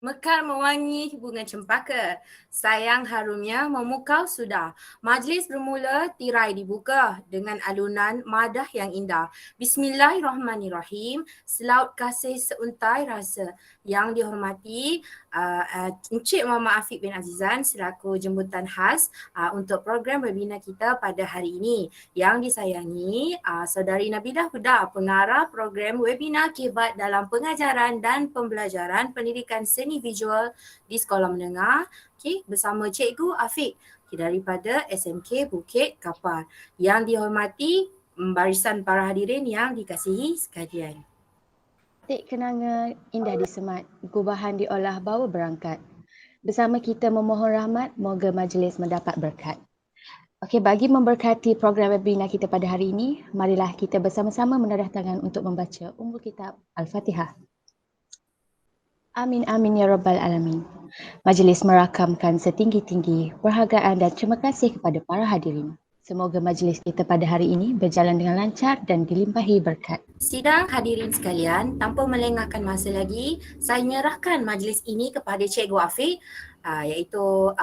Mekar mewangi bunga cempaka, sayang harumnya memukau sudah. Majlis bermula, tirai dibuka dengan alunan madah yang indah. Bismillahirrahmanirrahim, selaut kasih seuntai rasa. Yang dihormati Encik Muhammad Afiq bin Azizan selaku jemputan khas untuk program webinar kita pada hari ini. Yang disayangi Saudari Nabilah Huda, pengarah program webinar Kibat dalam pengajaran dan pembelajaran pendidikan seni visual di Sekolah Menengah, bersama Cikgu Afiq daripada SMK Bukit Kapar. Yang dihormati barisan para hadirin yang dikasihi sekalian. Tik kenanga indah disemat, gubahan diolah bawa berangkat. Bersama kita memohon rahmat, moga majlis mendapat berkat. Okey, bagi memberkati program webinar kita pada hari ini, marilah kita bersama-sama menadah tangan untuk membaca Ummul Kitab Al-Fatihah. Amin amin ya rabbal alamin. Majlis merakamkan setinggi-tinggi perhargaan dan terima kasih kepada para hadirin. Semoga majlis kita pada hari ini berjalan dengan lancar dan dilimpahi berkat. Sidang hadirin sekalian, tanpa melengahkan masa lagi, saya menyerahkan majlis ini kepada Cikgu Afiq iaitu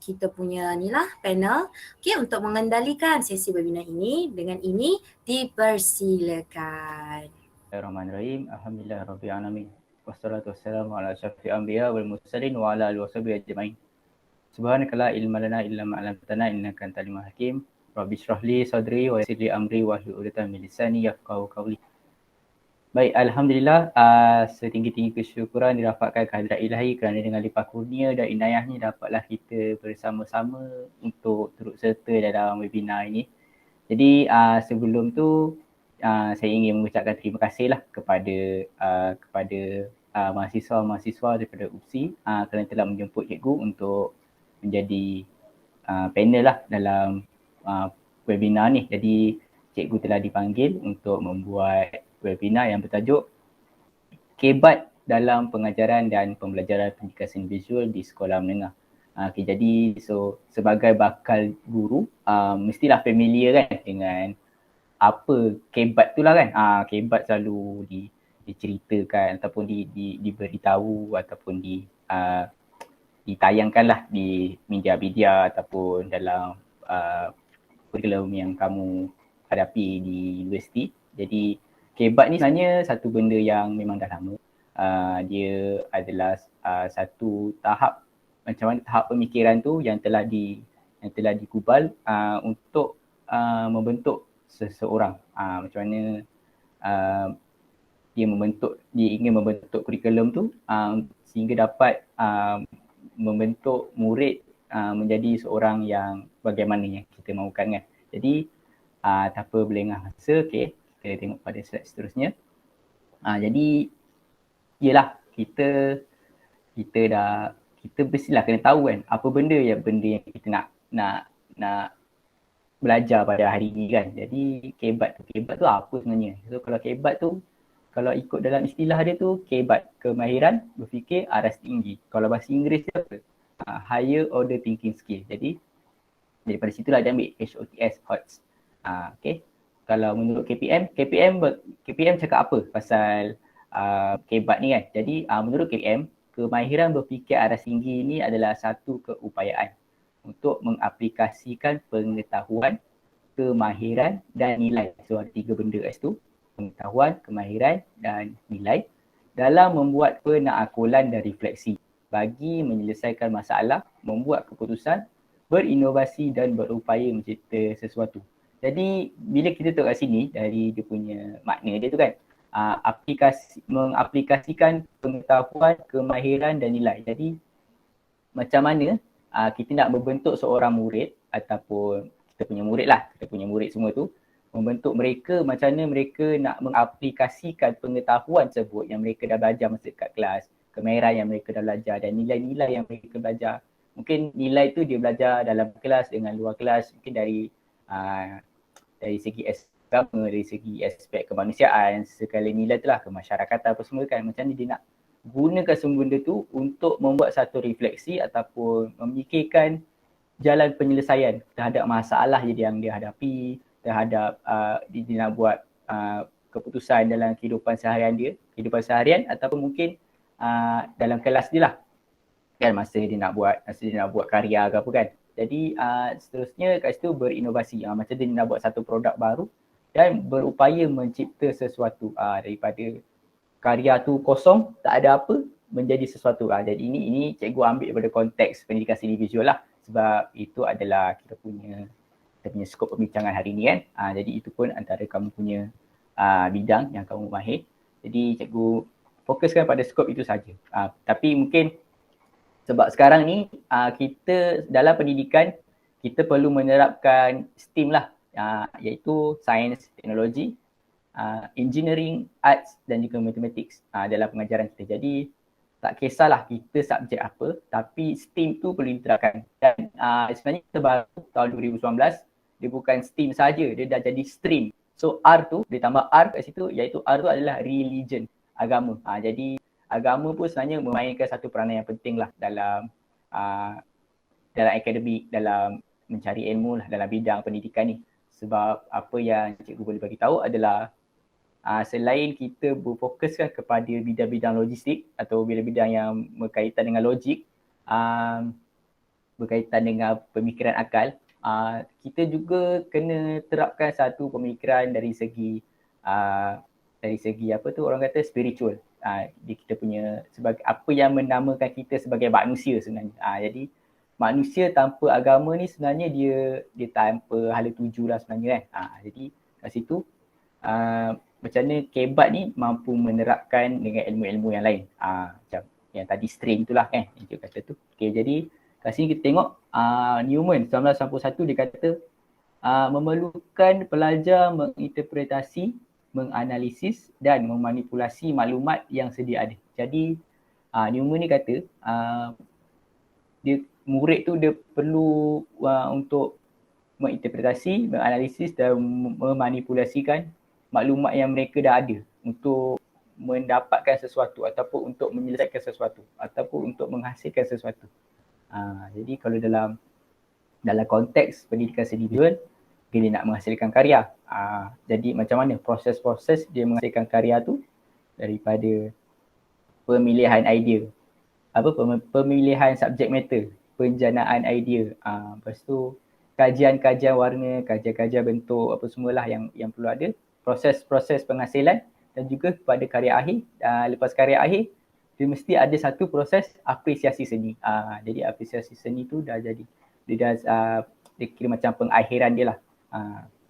kita punya ni lah panel untuk mengendalikan sesi webinar ini. Dengan ini dipersilakan. Bismillahirrahmanirrahim. Alhamdulillahirabbil alamin. Wassalatu wassalamu ala asyrafil anbiya wal mursalin wa ala alihi washabihi ajmain. Subhanaka la ilma lana illa ma 'allamtana innaka antal alimul hakim. Rabbi shrah li sadri wa yassir li amri wahlul 'uqdatam min lisani yafqahu qawli. Baik, alhamdulillah, setinggi-tinggi kesyukuran dirapatkan kehadrat Ilahi kerana dengan limpah kurnia dan inayahnya dapatlah kita bersama-sama untuk turut serta dalam webinar ini. Jadi sebelum tu saya ingin mengucapkan terima kasihlah kepada mahasiswa-mahasiswa daripada UPSI kerana telah menjemput cikgu untuk menjadi panel lah dalam webinar ni. Jadi cikgu telah dipanggil untuk membuat webinar yang bertajuk Kebat dalam pengajaran dan pembelajaran pendidikan seni visual di sekolah menengah. Okay, jadi sebagai bakal guru mestilah familiar kan dengan apa kebat tu lah kan. Kebat selalu diceritakan ataupun diberitahu ataupun ditayangkan lah di media-media ataupun dalam kurikulum yang kamu hadapi di universiti. Jadi kebat ni sebenarnya satu benda yang memang dah lama. Dia adalah satu tahap, macam mana tahap pemikiran tu yang telah dikubal untuk membentuk seseorang. Macam mana dia ingin membentuk kurikulum tu sehingga dapat membentuk murid menjadi seorang yang bagaimana yang kita mahukan kan. Jadi tanpa berlengah masa, okay, kita tengok pada slide seterusnya. Jadi yelah, kita mestilah kena tahu kan apa benda yang kita nak belajar pada hari ni kan. Jadi kebat tu apa sebenarnya? So kalau kebat tu, kalau ikut dalam istilah dia tu, kebat kemahiran berfikir aras tinggi. Kalau bahasa Inggeris dia apa? Higher order thinking skill. Jadi daripada situlah dia ambil HOTS, HOTS. Okay. Kalau menurut KPM cakap apa pasal kebat ni kan. Jadi menurut KPM, kemahiran berfikir aras tinggi ni adalah satu keupayaan untuk mengaplikasikan pengetahuan, kemahiran dan nilai. So ada 3 benda kat situ. Pengetahuan, kemahiran dan nilai dalam membuat penaakulan dan refleksi bagi menyelesaikan masalah, membuat keputusan, berinovasi dan berupaya mencipta sesuatu. Jadi bila kita tengok kat sini dari dia punya makna dia tu kan, mengaplikasikan pengetahuan, kemahiran dan nilai. Jadi macam mana kita nak membentuk seorang murid ataupun kita punya murid semua tu, membentuk mereka macam mana mereka nak mengaplikasikan pengetahuan tersebut yang mereka dah belajar masa kat kelas, kemahiran yang mereka dah belajar dan nilai-nilai yang mereka belajar. Mungkin nilai tu dia belajar dalam kelas dengan luar kelas, mungkin dari segi agama, dari segi aspek kemanusiaan, segala nilai tu lah, kemasyarakatan apa semua kan. Macam ni dia nak gunakan semua benda tu untuk membuat satu refleksi ataupun memikirkan jalan penyelesaian terhadap masalah yang dia hadapi, terhadap dia nak buat keputusan dalam kehidupan seharian ataupun mungkin dalam kelas dia lah. Kan masa dia nak buat karya ke apa kan. Jadi seterusnya kat situ berinovasi. Macam dia nak buat satu produk baru dan berupaya mencipta sesuatu daripada karya tu kosong, tak ada apa, menjadi sesuatu. Jadi ini cikgu ambil daripada konteks pendidikan seni visual lah. Sebab itu adalah kita punya skop pembincangan hari ni kan. Jadi itu pun antara kamu punya bidang yang kamu mahir. Jadi cikgu fokuskan pada skop itu saja. Tapi mungkin sebab sekarang ni kita dalam pendidikan kita perlu menerapkan STEAM lah, iaitu Science, Teknologi, Engineering, Arts dan juga Mathematics dalam pengajaran kita. Jadi tak kisahlah kita subjek apa, tapi STEAM tu perlu diterapkan. Dan sebenarnya kita baru tahun 2019, dia bukan STEAM saja, dia dah jadi stream. So R tu, dia tambah R kat situ, iaitu R tu adalah religion, agama. Jadi agama pun sebenarnya memainkan satu peranan yang penting lah dalam akademik, dalam mencari ilmu lah dalam bidang pendidikan ni. Sebab apa yang cikgu boleh bagi tahu adalah selain kita berfokuskan kepada bidang-bidang logistik atau bidang-bidang yang berkaitan dengan logik, berkaitan dengan pemikiran akal, kita juga kena terapkan satu pemikiran dari segi apa tu orang kata spiritual. Kita punya sebagai apa yang menamakan kita sebagai manusia sebenarnya. Jadi manusia tanpa agama ni sebenarnya dia tanpa hala tuju lah sebenarnya kan. Jadi kat situ macam mana Kebat ni mampu menerapkan dengan ilmu-ilmu yang lain. Macam yang tadi stream tu lah kan, yang cikgu kata tu. Okay, jadi kat sini kita tengok Newman 1991 dia kata memerlukan pelajar menginterpretasi, menganalisis dan memanipulasi maklumat yang sedia ada. Jadi Newman ni kata murid tu dia perlu untuk menginterpretasi, menganalisis dan memanipulasikan maklumat yang mereka dah ada untuk mendapatkan sesuatu ataupun untuk menyelesaikan sesuatu ataupun untuk menghasilkan sesuatu. Jadi kalau dalam konteks pendidikan seni visual, dia nak menghasilkan karya. Jadi macam mana proses-proses dia menghasilkan karya tu daripada pemilihan idea, pemilihan subjek matter, penjanaan idea, lepas tu kajian-kajian warna, kajian-kajian bentuk, apa semualah yang perlu ada, proses-proses penghasilan dan juga pada karya akhir. Lepas karya akhir, dia mesti ada satu proses apresiasi seni. Jadi apresiasi seni tu dah jadi, dia kira macam pengakhiran dia lah.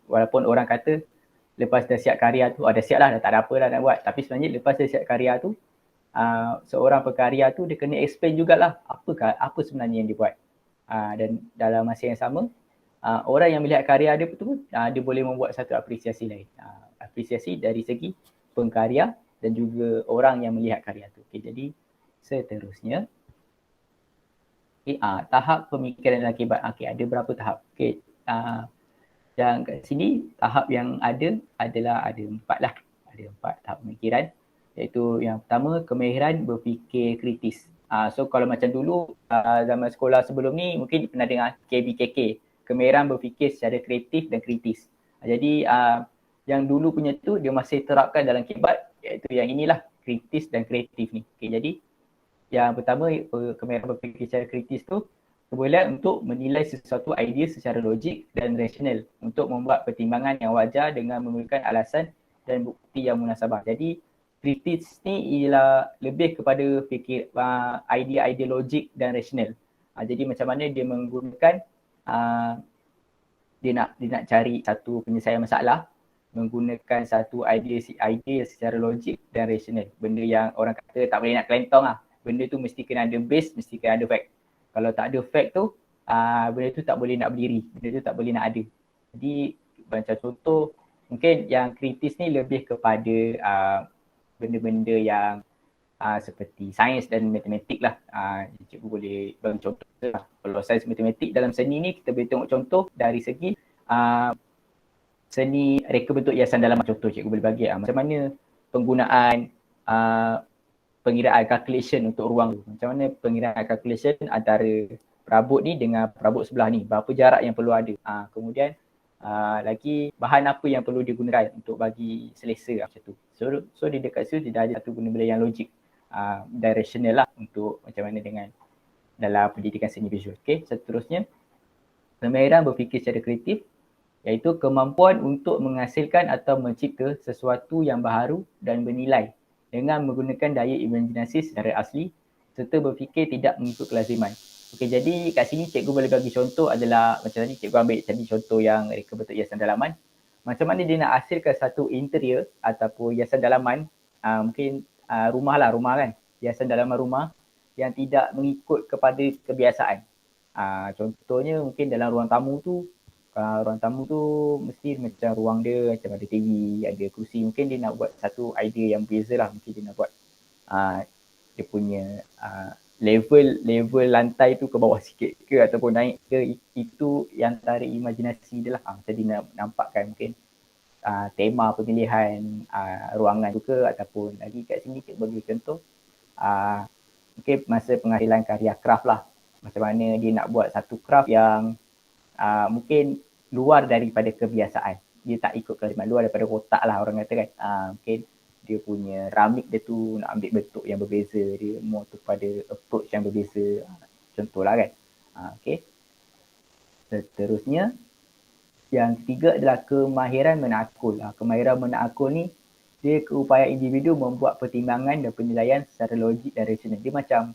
Walaupun orang kata lepas dah siap karya tu, dah siap lah, dah tak ada apa dah nak buat. Tapi sebenarnya lepas dah siap karya tu, seorang pekarya tu dia kena explain jugalah apa sebenarnya yang dia buat. Dan dalam masa yang sama, orang yang melihat karya dia betul, dia boleh membuat satu apresiasi lain. Apresiasi dari segi pengkarya dan juga orang yang melihat karya tu. Okay, jadi seterusnya, tahap pemikiran dalam Kebat. Ada berapa tahap? Okay, dan kat sini tahap yang ada adalah ada 4 lah. Ada 4 tahap pemikiran. Iaitu yang pertama, kemahiran berfikir kritis. So kalau macam dulu zaman sekolah sebelum ni mungkin pernah dengar KBKK, kemahiran berfikir secara kreatif dan kritis. Jadi yang dulu punya tu dia masih terapkan dalam Kebat, iaitu yang inilah, kritis dan kreatif ni. Okay, jadi yang pertama, kemahiran berfikir secara kritis tu kebolehan untuk menilai sesuatu idea secara logik dan rasional untuk membuat pertimbangan yang wajar dengan menggunakan alasan dan bukti yang munasabah. Jadi kritis ni ialah lebih kepada fikir idea-idea logik dan rasional. Jadi macam mana dia menggunakan dia nak cari satu penyelesaian masalah menggunakan satu idea secara logik dan rasional. Benda yang orang kata tak boleh nak kelentong lah. Benda tu mesti kena ada base, mesti kena ada fact. Kalau tak ada fact tu, benda tu tak boleh nak berdiri, benda tu tak boleh nak ada. Jadi macam contoh, mungkin yang kritis ni lebih kepada benda-benda yang seperti sains dan matematik lah. Cikgu boleh bagi contoh lah. Kalau sains matematik dalam seni ni, kita boleh tengok contoh dari segi seni reka bentuk hiasan dalam contoh cikgu boleh bagi. Macam mana penggunaan pengiraan calculation untuk ruang tu. Macam mana pengiraan calculation antara perabot ni dengan perabot sebelah ni. Berapa jarak yang perlu ada. Kemudian lagi bahan apa yang perlu digunakan untuk bagi selesa macam tu. So di dekat situ dia dah ada satu benda-benda yang logik. directional lah untuk macam mana dengan dalam pendidikan seni visual. Okay, seterusnya kemahiran berfikir secara kreatif, iaitu kemampuan untuk menghasilkan atau mencipta sesuatu yang baharu dan bernilai dengan menggunakan daya imajinasi secara asli serta berfikir tidak mengikut kelaziman. Okey, jadi kat sini cikgu boleh bagi contoh adalah macam tadi cikgu ambil tadi contoh yang reka bentuk hiasan dalaman. Macam mana dia nak hasilkan satu interior ataupun hiasan dalaman, mungkin rumah kan, hiasan dalaman rumah yang tidak mengikut kepada kebiasaan. Contohnya mungkin dalam ruang tamu tu, ruang tamu tu mesti macam ruang dia macam ada TV, ada kerusi. Mungkin dia nak buat satu idea yang beza lah. Mungkin dia nak buat dia punya level lantai tu ke bawah sikit ke ataupun naik ke, itu yang tarik imajinasi dia lah. Macam dia nak nampakkan mungkin tema pemilihan ruangan tu ke, ataupun lagi kat sini kita bagi contoh mungkin masa penghasilan karya craft lah. Macam mana dia nak buat satu craft yang mungkin luar daripada kebiasaan. Dia tak ikut kelaziman, luar daripada kotak lah orang kata kan. Mungkin dia punya ramik dia tu nak ambil bentuk yang berbeza, dia more kepada approach yang berbeza. Contohlah kan. Okay. Seterusnya, yang ketiga adalah kemahiran menakul. Kemahiran menakul ni, dia keupayaan individu membuat pertimbangan dan penilaian secara logik dan rasional. Dia macam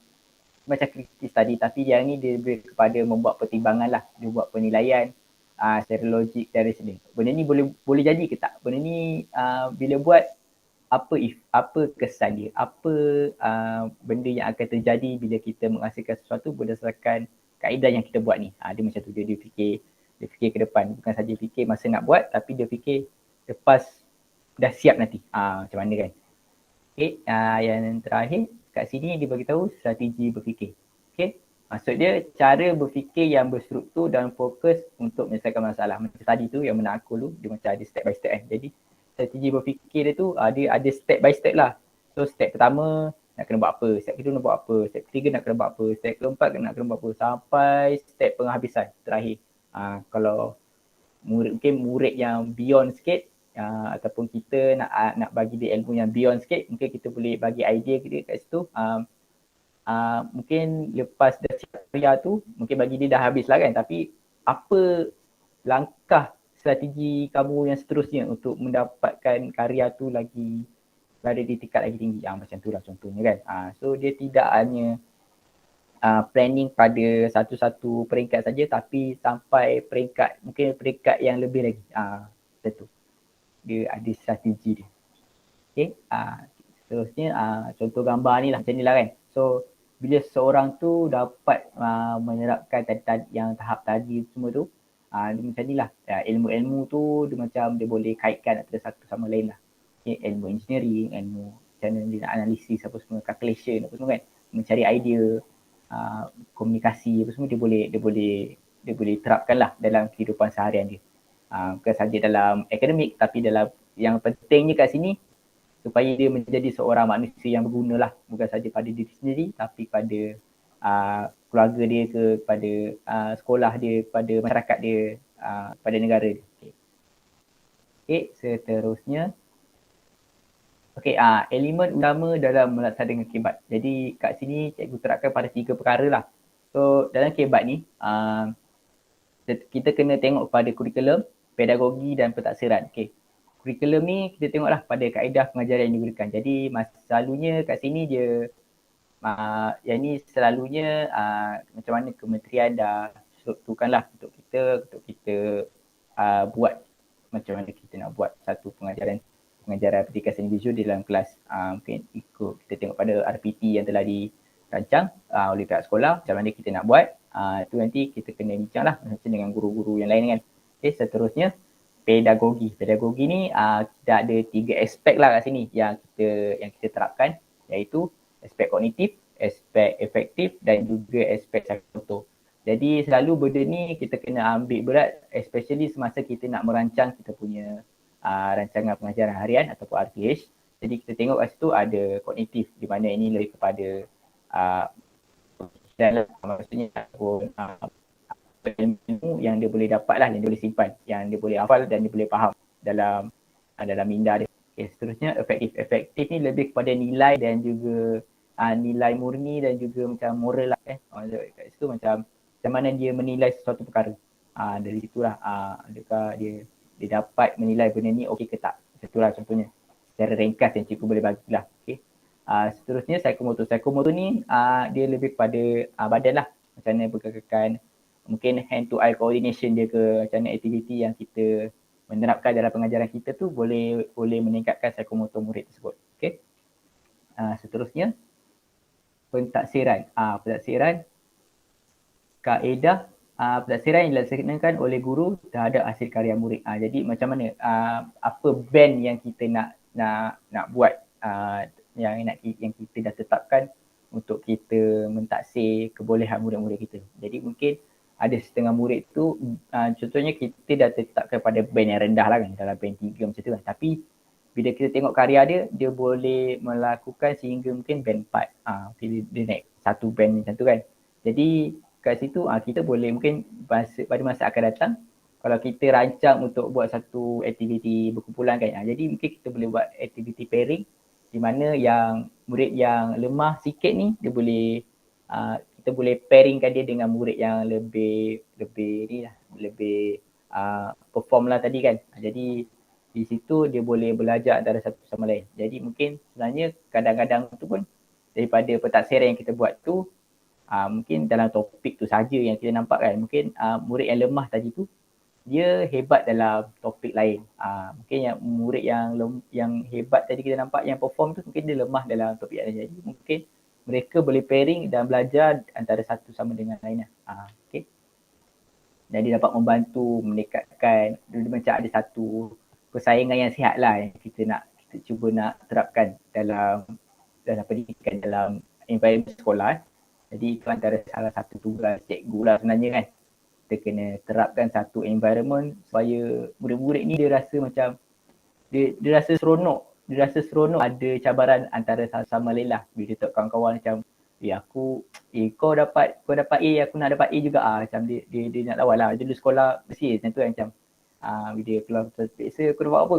kritis tadi, tapi yang ni dia lebih kepada membuat pertimbangan lah. Dia buat penilaian secara logik dan rasional. Benda ni boleh jadi ke tak? Benda ni bila buat, apa kesan dia? Apa benda yang akan terjadi bila kita menghasilkan sesuatu berdasarkan kaedah yang kita buat ni? Dia macam tu, dia fikir ke depan. Bukan saja fikir masa nak buat, tapi dia fikir lepas dah siap nanti. Macam mana kan? Okay, yang terakhir kat sini dia bagi tahu strategi berfikir. Okay, maksud dia cara berfikir yang berstruktur dan fokus untuk menyelesaikan masalah. Macam tadi tu yang menakul tu, dia macam ada step by step kan. Jadi strategi berfikir dia tu dia ada step by step lah. So step pertama nak kena buat apa, step kedua nak buat apa, step ketiga nak kena buat apa, step keempat nak kena buat apa, sampai step penghabisan terakhir. Kalau mungkin murid yang beyond sikit, ataupun kita nak bagi dia ilmu yang beyond sikit, mungkin kita boleh bagi idea kita kat situ. Mungkin lepas dah siap karya tu, mungkin bagi dia dah habis lah kan, tapi apa langkah strategi kamu yang seterusnya untuk mendapatkan karya tu lagi berada di tingkat lagi tinggi. Macam tu lah contohnya kan. So dia tidak hanya planning pada satu-satu peringkat saja, tapi sampai mungkin peringkat yang lebih lagi. Macam tu. Dia ada strategi dia. Okay. Seterusnya contoh gambar ni lah, macam ni lah kan. So bila seorang tu dapat menerapkan yang tahap tadi semua tu, dia macam ni lah. Ilmu-ilmu tu dia macam dia boleh kaitkan antara satu sama lain lah. Okay. Ilmu engineering, ilmu macam mana dia nak analisis apa semua, calculation apa semua kan. Mencari idea, komunikasi apa semua dia boleh terapkan lah dalam kehidupan seharian dia. Bukan saja dalam akademik, tapi dalam yang pentingnya kat sini supaya dia menjadi seorang manusia yang berguna lah. Bukan saja pada diri sendiri, tapi pada keluarga dia, kepada sekolah dia, pada masyarakat dia, pada negara dia. Okay, seterusnya. Okay, elemen utama dalam melaksanakan kebat. Jadi kat sini cikgu terapkan pada 3 perkara lah. So dalam kebat ni, kita kena tengok pada kurikulum, pedagogi dan pentaksiran. Okay. Kurikulum ni kita tengoklah pada kaedah pengajaran yang digunakan. Jadi selalunya kat sini dia, yang ni selalunya macam mana kementerian dah strukturkan lah untuk kita buat macam mana kita nak buat satu pengajaran pendidikan seni visual di dalam kelas. Mungkin kita tengok pada RPT yang telah dirancang oleh pihak sekolah, macam mana kita nak buat. Itu nanti kita kena bincang lah macam dengan guru-guru yang lain kan. Okay, seterusnya pedagogi. Pedagogi ni kita ada 3 aspek lah kat sini yang kita terapkan, iaitu aspek kognitif, aspek efektif dan juga aspek psikomotor. Jadi selalu benda ni kita kena ambil berat, especially semasa kita nak merancang kita punya rancangan pengajaran harian ataupun RPH. Jadi kita tengok kat situ ada kognitif, di mana ini lebih kepada maksudnya ilmu yang dia boleh dapat lah, yang dia boleh simpan, yang dia boleh hafal dan dia boleh faham dalam minda dia. Okay, seterusnya efektif. Efektif ni lebih kepada nilai dan juga nilai murni dan juga macam moral lah kat situ macam mana dia menilai sesuatu perkara. Dari situlah adakah dia dapat menilai benda ni okey ke tak. Itulah contohnya. Secara ringkas yang cikgu boleh bagilah. Okay. Seterusnya psikomotor. Psikomotor ni dia lebih kepada badan lah. Macam mana pergerakan, mungkin hand to eye coordination dia ke, macam mana aktiviti yang kita menerapkan dalam pengajaran kita tu boleh meningkatkan psikomotor murid tersebut. Okay. Seterusnya pentaksiran. Pentaksiran kaedah pentaksiran yang dilaksanakan oleh guru terhadap hasil karya murid. Jadi macam mana apa band yang kita nak buat yang kita dah tetapkan untuk kita mentaksir kebolehan murid-murid kita. Jadi mungkin ada setengah murid tu contohnya kita dah tetapkan pada band yang rendah lah kan, dalam band 3 macam tu kan. Tapi bila kita tengok karya dia boleh melakukan sehingga mungkin band 4. Dia naik satu band macam tu kan. Jadi kat situ kita boleh mungkin pada masa akan datang kalau kita rancang untuk buat satu aktiviti berkumpulan kan. Jadi mungkin kita boleh buat aktiviti pairing di mana yang murid yang lemah sikit ni dia boleh kita boleh pairingkan dia dengan murid yang lebih perform lah tadi kan. Jadi di situ dia boleh belajar antara satu sama lain. Jadi mungkin sebenarnya kadang-kadang tu pun daripada pentaksiran yang kita buat tu mungkin dalam topik tu saja yang kita nampak kan. Mungkin murid yang lemah tadi tu dia hebat dalam topik lain. Mungkin yang murid yang hebat tadi kita nampak yang perform tu mungkin dia lemah dalam topik lain. Jadi mungkin mereka boleh pairing dan belajar antara satu sama dengan lainnya. Okay. Jadi dapat membantu meningkatkan, macam ada satu persaingan yang sihat lah yang kita cuba nak terapkan dalam pendidikan, dalam environment sekolah. Jadi itu antara salah satu tugas cikgu lah sebenarnya kan. Kita kena terapkan satu environment supaya murid-murid ni dia rasa macam dia rasa seronok. Dia rasa seronok ada cabaran antara sama lain lah. Bila dia tengok kawan-kawan macam kau dapat A, aku nak dapat A juga. Macam dia nak lawan lah. Dulu sekolah mesti macam tu kan, macam bila keluar terpeksa aku dapat apa.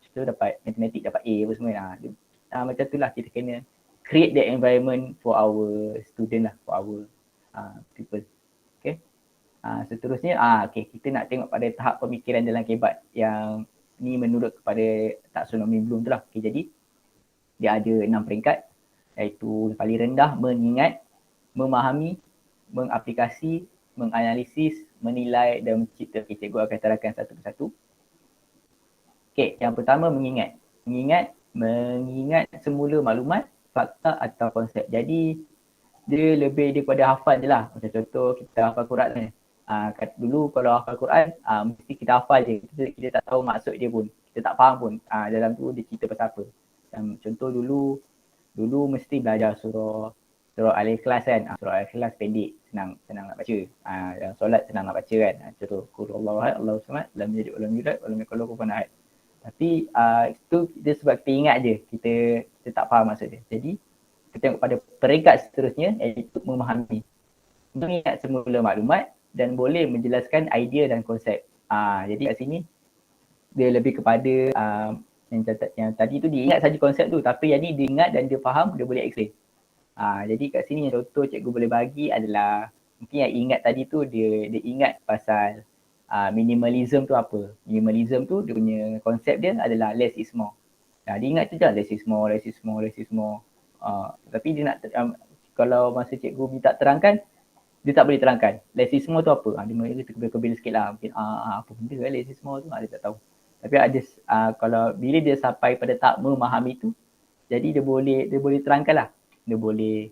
Kita dapat matematik dapat A apa semua. Macam tu lah kita kena create that environment for our student lah, for our people. Okay. Seterusnya kita nak tengok pada tahap pemikiran dalam kebat yang ni menurut kepada taksonomi Bloom tu lah. Okay, jadi dia ada 6 peringkat, iaitu paling rendah mengingat, memahami, mengaplikasi, menganalisis, menilai dan mencipta. Okay, cikgu akan terangkan satu persatu. Okay, yang pertama mengingat. Mengingat semula maklumat, fakta atau konsep. Jadi dia lebih daripada hafal je lah. Macam contoh kita hafal Quran ni. Dulu kalau hafal Quran mesti kita hafal je. Kita tak tahu maksud dia pun. Kita tak faham pun dalam tu dia cerita pasal apa. Contoh dulu mesti belajar surah Al-Ikhlas kan. Surah Al-Ikhlas pendek, senang nak baca. Dalam solat senang nak baca kan. Contoh qul huwallahu ahad, Allahu samad, lam yalid wa lam yulad wa lam yakul lahu kufuwan ahad. Tapi itu dia sebab kita ingat je, kita tak faham maksud dia. Jadi kita tengok pada peringkat seterusnya iaitu memahami. Mengingat semula maklumat dan boleh menjelaskan idea dan konsep. Jadi kat sini dia lebih kepada yang tadi tu dia ingat saja konsep tu, tapi yang ni dia ingat dan dia faham, dia boleh explain. Jadi kat sini yang contoh cikgu boleh bagi adalah mungkin yang ingat tadi tu dia ingat pasal minimalism tu apa. Minimalism tu dia punya konsep dia adalah less is more. Dia ingat tu je less is more. Tapi dia nak kalau masa cikgu minta terangkan, dia tak boleh terangkan. Less is more tu apa? Dia mungkin kebel sikit lah. Mungkin apa benda less is more tu dia tak tahu. Tapi ada kalau bila dia sampai pada tahap memahami tu, jadi dia boleh terangkan lah. Dia boleh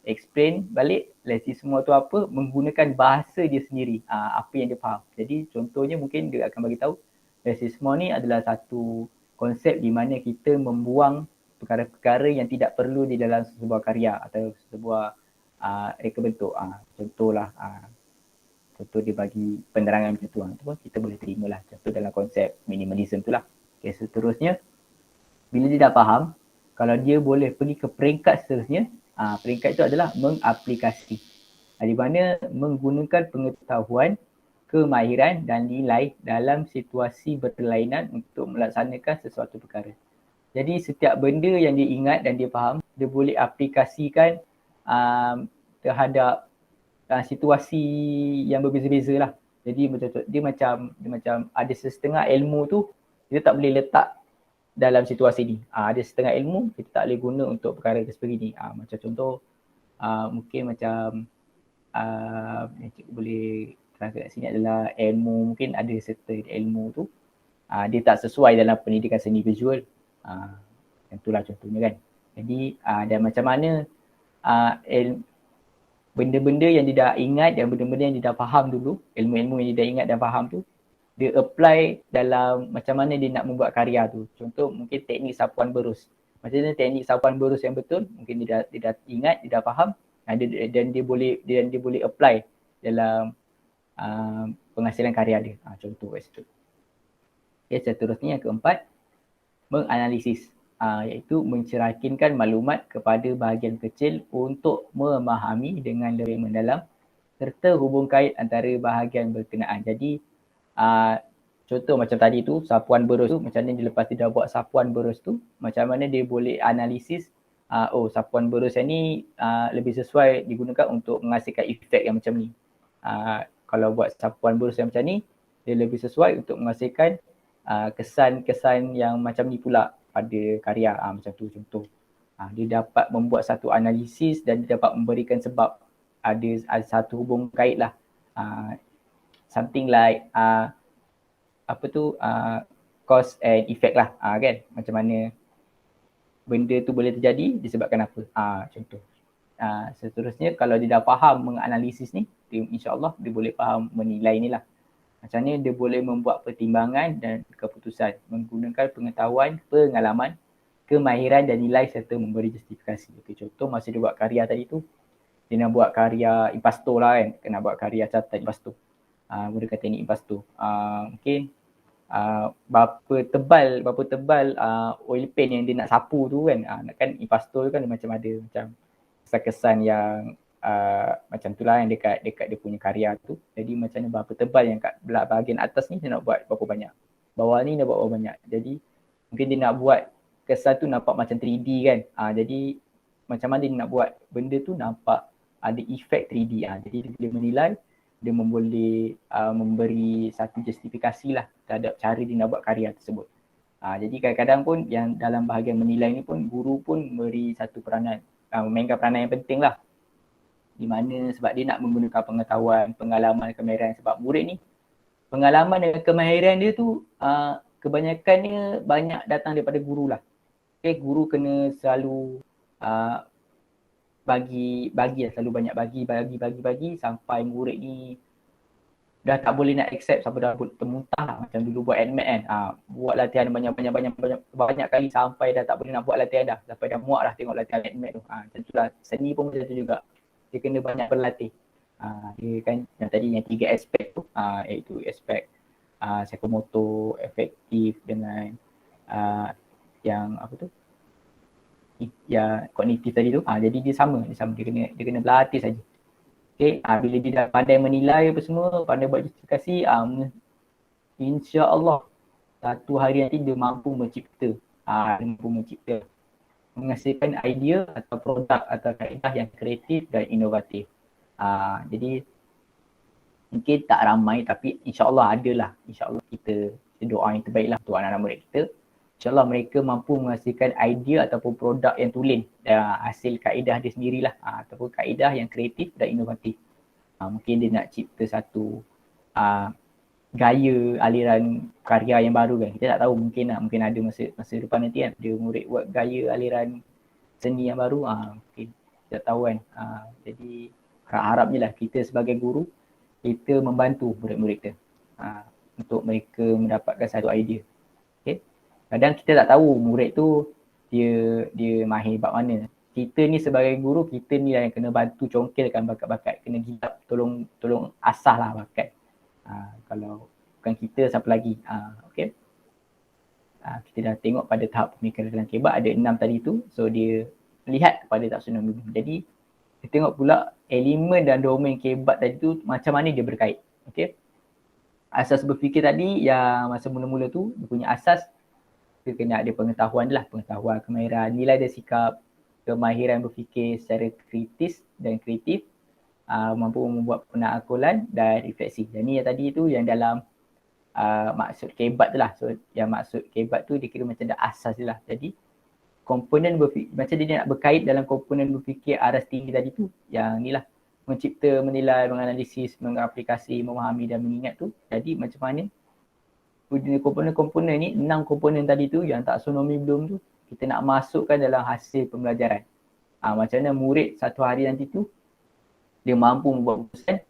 explain balik less is more tu apa menggunakan bahasa dia sendiri, apa yang dia faham. Jadi contohnya mungkin dia akan bagi tahu less is more ni adalah satu konsep di mana kita membuang perkara-perkara yang tidak perlu di dalam sebuah karya atau sebuah reka bentuk. Contoh dia bagi penerangan macam tu. Itu pun kita boleh terima lah. Contoh dalam konsep minimalism tu lah. Okay, seterusnya bila dia dah faham, kalau dia boleh pergi ke peringkat seterusnya, peringkat itu adalah mengaplikasi. Di mana menggunakan pengetahuan, kemahiran dan nilai dalam situasi berlainan untuk melaksanakan sesuatu perkara. Jadi setiap benda yang dia ingat dan dia faham, dia boleh aplikasikan terhadap situasi yang berbeza-beza lah. Jadi dia macam ada setengah ilmu tu kita tak boleh letak dalam situasi ni. Ada setengah ilmu kita tak boleh guna untuk perkara seperti ni. Macam contoh mungkin macam yang cikgu boleh terangkan kat sini adalah ilmu, mungkin ada serta ilmu tu dia tak sesuai dalam pendidikan seni visual. Yang itulah contohnya kan. Jadi dan macam mana benda-benda yang dia dah ingat dan benda-benda yang dia dah faham dulu, ilmu-ilmu yang dia dah ingat dan faham tu, dia apply dalam macam mana dia nak membuat karya tu. Contoh mungkin teknik sapuan berus. Macam mana teknik sapuan berus yang betul, mungkin dia dah ingat, dia dah faham dan dia boleh apply dalam penghasilan karya dia. Contoh kat situ. Okay, seterusnya yang keempat, menganalisis. Iaitu mencerahkinkan maklumat kepada bahagian kecil untuk memahami dengan lebih mendalam serta hubung kait antara bahagian berkenaan. Jadi contoh macam tadi tu, sapuan berus tu, macam mana dia lepas dia dah buat sapuan berus tu, macam mana dia boleh analisis sapuan berus yang ni lebih sesuai digunakan untuk menghasilkan efek yang macam ni. Kalau buat sapuan berus yang macam ni, dia lebih sesuai untuk menghasilkan kesan-kesan yang macam ni pula pada karya. Macam tu contoh. Dia dapat membuat satu analisis dan dia dapat memberikan sebab ada satu hubung kait lah. Something like cause and effect lah kan. Macam mana benda tu boleh terjadi disebabkan apa. Contoh. Seterusnya kalau dia dah faham menganalisis ni, insyaAllah dia boleh faham menilai ni lah. Macam mana dia boleh membuat pertimbangan dan keputusan menggunakan pengetahuan, pengalaman, kemahiran dan nilai serta memberi justifikasi. Okay, contoh masa dia buat karya tadi tu, dia nak buat karya impasto lah kan, kena buat karya catatan impasto. Gunakan teknik impasto. Mungkin berapa tebal oil paint yang dia nak sapu tu kan. Kan impasto tu kan dia macam ada macam kesan-kesan yang macam tu lah yang dekat dia punya karya tu. Jadi macam mana berapa tebal yang kat belah bahagian atas ni dia nak buat berapa banyak. Bawah ni dia buat berapa banyak. Jadi mungkin dia nak buat kesan tu nampak macam 3D kan. Jadi macam mana dia nak buat benda tu nampak ada efek 3D. Jadi dia boleh menilai, dia boleh memberi satu justifikasi lah terhadap cara dia nak buat karya tersebut. Jadi kadang-kadang pun yang dalam bahagian menilai ni pun guru pun memberi satu peranan, memainkan peranan yang penting lah. Di mana sebab dia nak menggunakan pengetahuan, pengalaman, kemahiran. Sebab murid ni pengalaman dan kemahiran dia tu kebanyakannya banyak datang daripada guru lah. Okay, guru kena selalu bagi selalu banyak bagi sampai murid ni dah tak boleh nak accept sampai dah termuntah lah. Macam dulu buat admat kan, buat latihan banyak kali sampai dah tak boleh nak buat latihan dah, sampai dah muak dah tengok latihan admat tu. Macam tu lah, seni pun macam tu juga. Dia kena banyak berlatih. Dia kan yang tadi yang 3 aspek tu, iaitu aspek psikomotor, efektif dengan yang apa tu? Ya kognitif tadi tu. Jadi dia sama. Dia kena berlatih saja. Okay, bila dia dah pandai menilai apa semua, pandai buat justifikasi, insya-Allah satu hari nanti dia mampu mencipta. Menghasilkan idea atau produk atau kaedah yang kreatif dan inovatif. Jadi mungkin tak ramai tapi insya-Allah adalah. Insya-Allah kita doa yang terbaiklah untuk anak-anak murid kita. InsyaAllah mereka mampu menghasilkan idea ataupun produk yang tulen hasil kaedah dia sendirilah, ataupun kaedah yang kreatif dan inovatif. Mungkin dia nak cipta satu gaya aliran karya yang baru kan. Kita tak tahu, mungkin ada masa depan nanti kan dia murid buat gaya aliran seni yang baru, mungkin kita tak tahu kan. Jadi harapnya lah kita sebagai guru kita membantu murid-murid kita untuk mereka mendapatkan satu idea. Okay. Kadang kita tak tahu murid tu dia mahir bab mana. Kita ni sebagai guru, kita ni yang kena bantu congkelkan bakat-bakat, kena gilap, tolong asah lah bakat. Kalau bukan kita, siapa lagi? Okay. Kita dah tengok pada tahap pemikiran dalam kebat ada 6 tadi tu. So dia lihat kepada taksonomi. Jadi kita tengok pula elemen dan domain kebat tadi tu macam mana dia berkait. Okay. Asas berfikir tadi yang masa mula-mula tu, dia punya asas dia kena ada pengetahuan lah, pengetahuan, kemahiran, nilai dan sikap, kemahiran berfikir secara kritis dan kreatif, mampu membuat penakalan dan refleksi. Dan ni yang tadi tu yang dalam maksud kebat tu lah. So yang maksud kebat tu dia kira macam dah asas je lah. Jadi komponen berfikir, macam dia nak berkait dalam komponen berfikir aras tinggi tadi tu, yang ni lah, mencipta, menilai, menganalisis, mengaplikasi, memahami dan mengingat tu. Jadi macam mana komponen ni, 6 komponen tadi tu yang taksonomi belum tu, kita nak masukkan dalam hasil pembelajaran. Macam mana murid satu hari nanti tu, dia mampu membuat keputusan,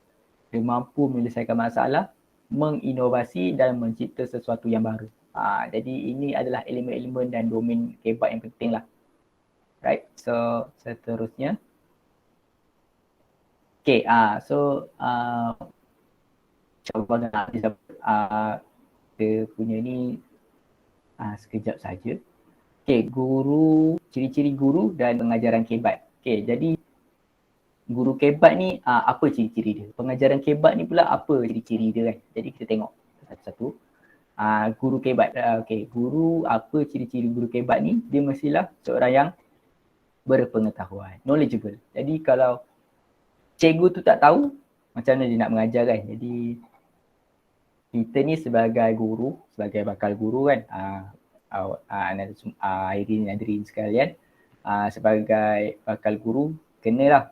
dia mampu menyelesaikan masalah, menginovasi dan mencipta sesuatu yang baru. Jadi ini adalah elemen-elemen dan domain kebat yang penting lah. Right, so seterusnya. Okay, so cuba nak kita punya ni sekejap saja. Okay, guru, ciri-ciri guru dan pengajaran kebat. Okay, jadi guru kebat ni apa ciri-ciri dia? Pengajaran kebat ni pula apa ciri-ciri dia kan? Jadi kita tengok satu-satu. Guru kebat. Okay, guru, apa ciri-ciri guru kebat ni? Dia mestilah seorang yang berpengetahuan, knowledgeable. Jadi kalau cikgu tu tak tahu, macam mana dia nak mengajar kan? Jadi kita ni sebagai guru, sebagai bakal guru kan, hadirin sekalian, sebagai bakal guru kenalah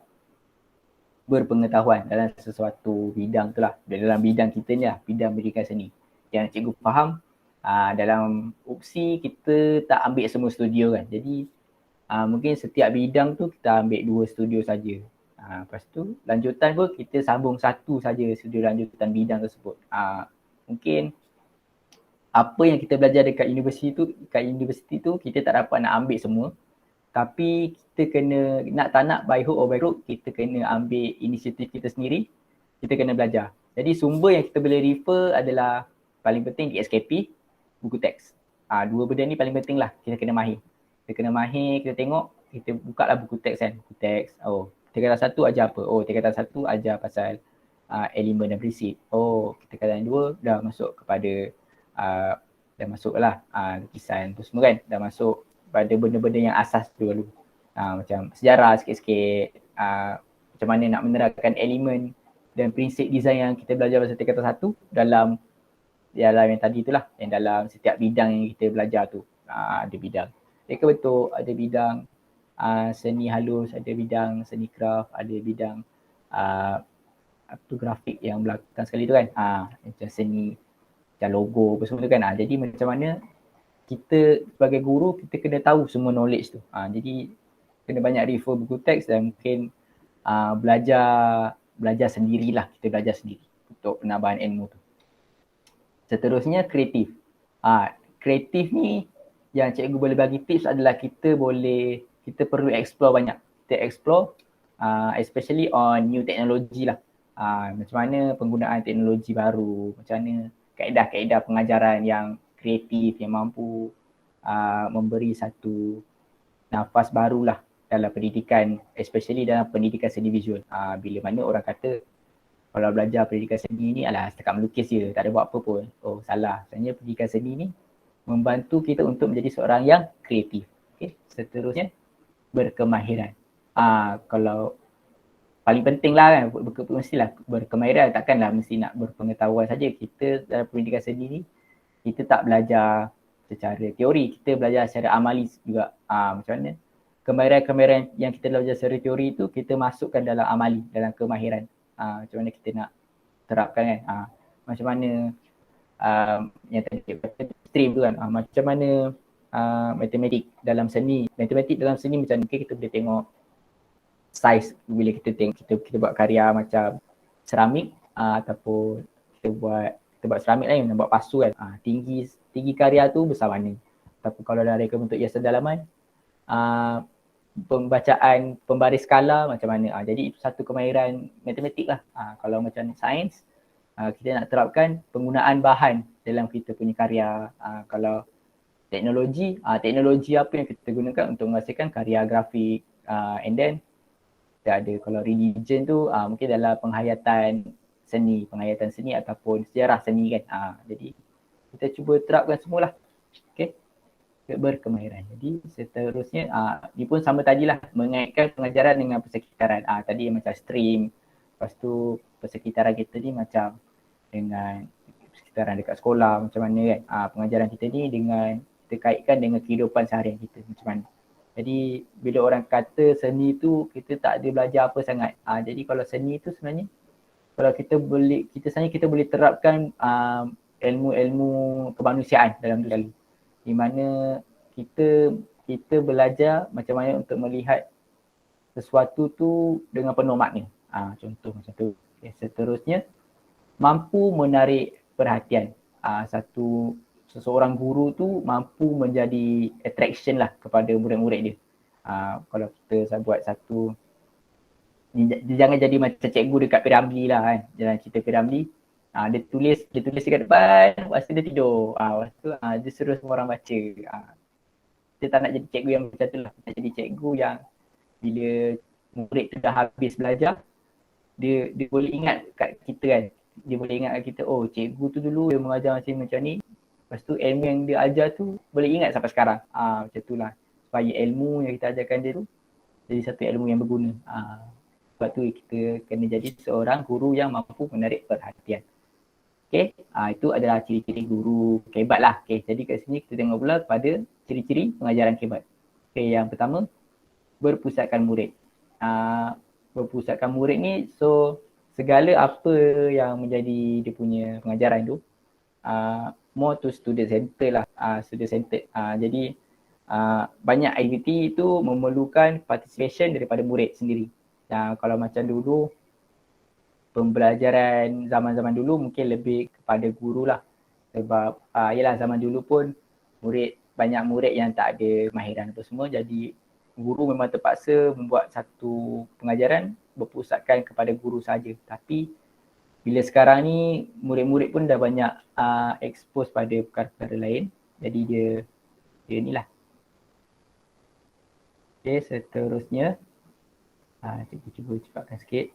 berpengetahuan dalam sesuatu bidang tu lah. Dalam bidang kita ni lah, bidang pendidikan seni. Yang cikgu faham, dalam opsi kita tak ambil semua studio kan. Jadi mungkin setiap bidang tu kita ambil 2 studio saja. Lepas tu lanjutan pun kita sambung satu saja studio lanjutan bidang tersebut. Mungkin apa yang kita belajar dekat universiti tu kita tak dapat nak ambil semua. Tapi kita kena, tak nak by hook or by crook, kita kena ambil inisiatif kita sendiri, kita kena belajar. Jadi sumber yang kita boleh refer adalah paling penting di SKP, buku teks. 2 benda ni paling penting lah, kita kena mahir. Kita kena mahir, kita tengok, kita buka lah buku teks kan. Buku teks, tingkatan 1 ajar apa? Tingkatan 1 ajar pasal elemen dan prinsip. Tingkatan 2 dah masuk kepada, dah masuk lah lukisan tu semua kan. Dah masuk pada benda-benda yang asas tu dulu. Macam sejarah sikit-sikit, macam mana nak menerapkan elemen dan prinsip design yang kita belajar pasal tingkatan 1 dalam yang tadi tu lah, yang dalam setiap bidang yang kita belajar tu. Ada bidang reka bentuk, ada bidang seni halus, ada bidang seni craft, ada bidang grafik yang belakang sekali tu kan, macam seni, macam logo apa semua tu kan. Jadi macam mana kita sebagai guru, kita kena tahu semua knowledge tu. Jadi kena banyak refer buku teks dan mungkin belajar sendirilah, kita belajar sendiri untuk penambahan ilmu tu. Seterusnya kreatif. Kreatif ni yang cikgu boleh bagi tips adalah kita perlu explore banyak. Kita explore especially on new technology lah. Macam mana penggunaan teknologi baru, macam mana kaedah-kaedah pengajaran yang kreatif, yang mampu memberi satu nafas barulah dalam pendidikan, especially dalam pendidikan seni visual. Bila mana orang kata kalau belajar pendidikan seni ni alah setakat melukis je, tak ada buat apa pun. Salah. Sebenarnya pendidikan seni ni membantu kita untuk menjadi seorang yang kreatif. Okay. Seterusnya, berkemahiran. Kalau paling penting lah kan, mestilah berkemahiran, takkanlah mesti nak berpengetahuan saja. Kita dalam pendidikan seni ni, kita tak belajar secara teori, kita belajar secara amali juga. Macam mana kemahiran-kemahiran yang kita belajar secara teori tu kita masukkan dalam amali, dalam kemahiran. Macam mana kita nak terapkan kan. Macam mana yang tadi stream tu kan, macam mana matematik dalam seni. Matematik dalam seni macam mungkin kita boleh tengok saiz bila kita buat karya macam seramik, ataupun kita buat seramik lain, nak buat pasu kan. Tinggi karya tu besar mana. Ataupun kalau dah reka bentuk hiasan dalaman, pembacaan pembaris skala macam mana. Jadi itu satu kemahiran matematik lah. Kalau macam sains, kita nak terapkan penggunaan bahan dalam kita punya karya. Kalau teknologi apa yang kita gunakan untuk menghasilkan karya grafik. And then kita ada, kalau religion tu mungkin dalam penghayatan seni ataupun sejarah seni kan. Jadi kita cuba terapkan semualah. Okay. berkemahiran. Jadi seterusnya dia pun sama tadilah, mengaitkan pengajaran dengan persekitaran. Tadi macam stream, lepas tu persekitaran kita ni macam dengan persekitaran dekat sekolah macam mana kan. Pengajaran kita ni dengan kita kaitkan dengan kehidupan seharian kita macam mana. Jadi bila orang kata seni tu kita tak ada belajar apa sangat. Jadi kalau seni tu sebenarnya kalau kita sebenarnya kita boleh terapkan ilmu-ilmu kemanusiaan dalam tu sekali. Di mana kita belajar macam mana untuk melihat sesuatu tu dengan penuh makna. Contoh macam tu. Okay, seterusnya mampu menarik perhatian. Seseorang guru tu mampu menjadi attraction lah kepada murid-murid dia. Kalau kita buat satu, dia jangan jadi macam cikgu dekat Piramli lah kan. Dalam cerita Piramli, dia tulis dekat depan, lepas tu dia tidur. Lepas tu dia suruh semua orang baca. Kita tak nak jadi cikgu yang macam tu lah. Nak jadi cikgu yang bila murid tu dah habis belajar, dia boleh ingat kat kita kan. Dia boleh ingat kat kita, oh cikgu tu dulu dia mengajar macam ni. Lepas tu ilmu yang dia ajar tu boleh ingat sampai sekarang. Macam tu lah. Supaya ilmu yang kita ajarkan dia tu jadi satu ilmu yang berguna. Sebab tu kita kena jadi seorang guru yang mampu menarik perhatian. Okay, itu adalah ciri-ciri guru kebat lah. Okay, jadi kat sini kita tengok pula pada ciri-ciri pengajaran kebat. Okay, yang pertama, berpusatkan murid. Berpusatkan murid ni, so segala apa yang menjadi dia punya pengajaran tu, more to student center lah, student centered. Jadi banyak aktiviti itu memerlukan participation daripada murid sendiri. Kalau macam dulu, pembelajaran zaman-zaman dulu mungkin lebih kepada guru lah. Sebab yelah zaman dulu pun banyak murid yang tak ada kemahiran apa semua, jadi guru memang terpaksa membuat satu pengajaran berpusatkan kepada guru saja. Tapi bila sekarang ni murid-murid pun dah banyak expose pada perkara-perkara lain, jadi dia ni lah. Okay, seterusnya cikgu cuba cepatkan sikit.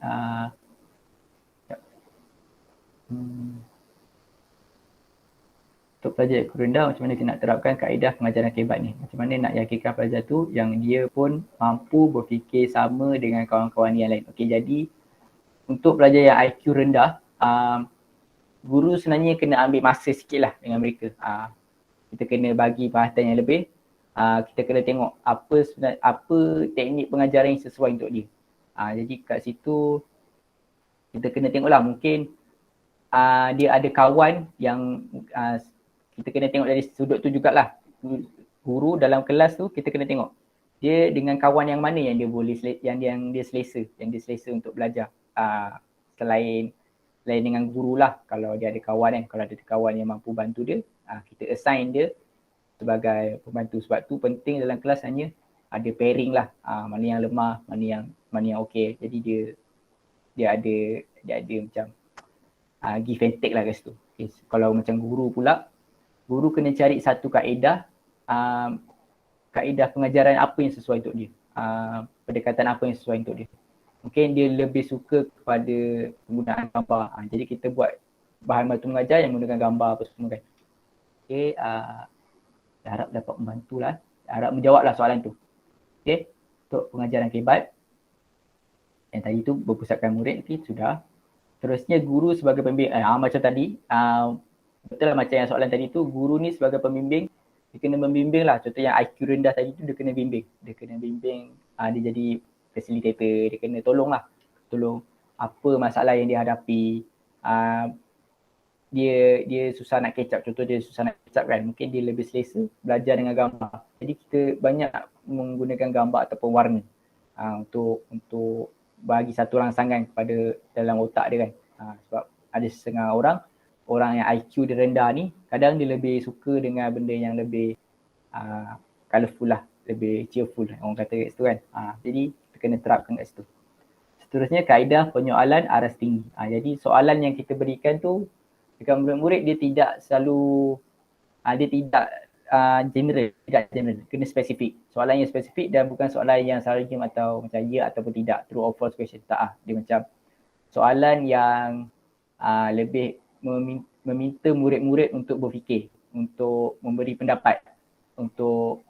Untuk pelajar ikut rendah, macam mana kita nak terapkan kaedah pengajaran kebat ni. Macam mana nak yakinkan pelajar tu yang dia pun mampu berfikir sama dengan kawan-kawan yang lain. Okey, jadi untuk pelajar yang IQ rendah, guru sebenarnya kena ambil masa sikit lah dengan mereka. Kita kena bagi perhatian yang lebih. Kita kena tengok apa teknik pengajaran yang sesuai untuk dia. Jadi kat situ kita kena tengoklah, mungkin dia ada kawan yang kita kena tengok dari sudut tu jugalah. Guru dalam kelas tu kita kena tengok dia dengan kawan yang mana yang dia boleh yang dia selesa untuk belajar. Selain dengan guru lah, kalau dia ada kawan kan, kalau ada kawan yang mampu bantu dia, kita assign dia sebagai pembantu. Sebab tu penting dalam kelas hanya ada pairing lah, mana yang lemah, mana yang okey. Jadi dia ada macam give and take lah kat situ. Okay. Kalau macam guru pula, guru kena cari satu kaedah pengajaran apa yang sesuai untuk dia, pendekatan apa yang sesuai untuk dia. Mungkin dia lebih suka kepada penggunaan gambar, jadi kita buat bahan bantu mengajar yang menggunakan gambar apa semua kan. Okay, harap dapat membantu lah, harap menjawab lah soalan tu. Okay, untuk pengajaran kebat yang tadi tu berpusatkan murid, okay, sudah. Terusnya guru sebagai pembimbing, macam tadi, betul lah macam yang soalan tadi tu, guru ni sebagai pembimbing, dia kena membimbing lah. Contoh yang IQ rendah tadi tu, dia kena bimbing, dia jadi facilitator, dia kena tolong apa masalah yang dia hadapi. Dia susah nak catch up, contoh dia susah nak catch up kan, mungkin dia lebih selesa belajar dengan gambar. Jadi kita banyak menggunakan gambar ataupun warna untuk bagi satu rangsangan kepada dalam otak dia kan. Sebab ada setengah orang yang IQ dia rendah ni, kadang dia lebih suka dengan benda yang lebih colourful lah, lebih cheerful orang kata kat situ kan. Jadi kita kena terapkan kat situ. Seterusnya kaedah penyoalan aras tinggi. Jadi soalan yang kita berikan tu dekat murid-murid dia tidak selalu general, kena spesifik. Soalan yang spesifik dan bukan soalan yang sarjam atau macam ya ataupun tidak, true or false question. Tak, dia macam soalan yang lebih meminta murid-murid untuk berfikir, untuk memberi pendapat. untuk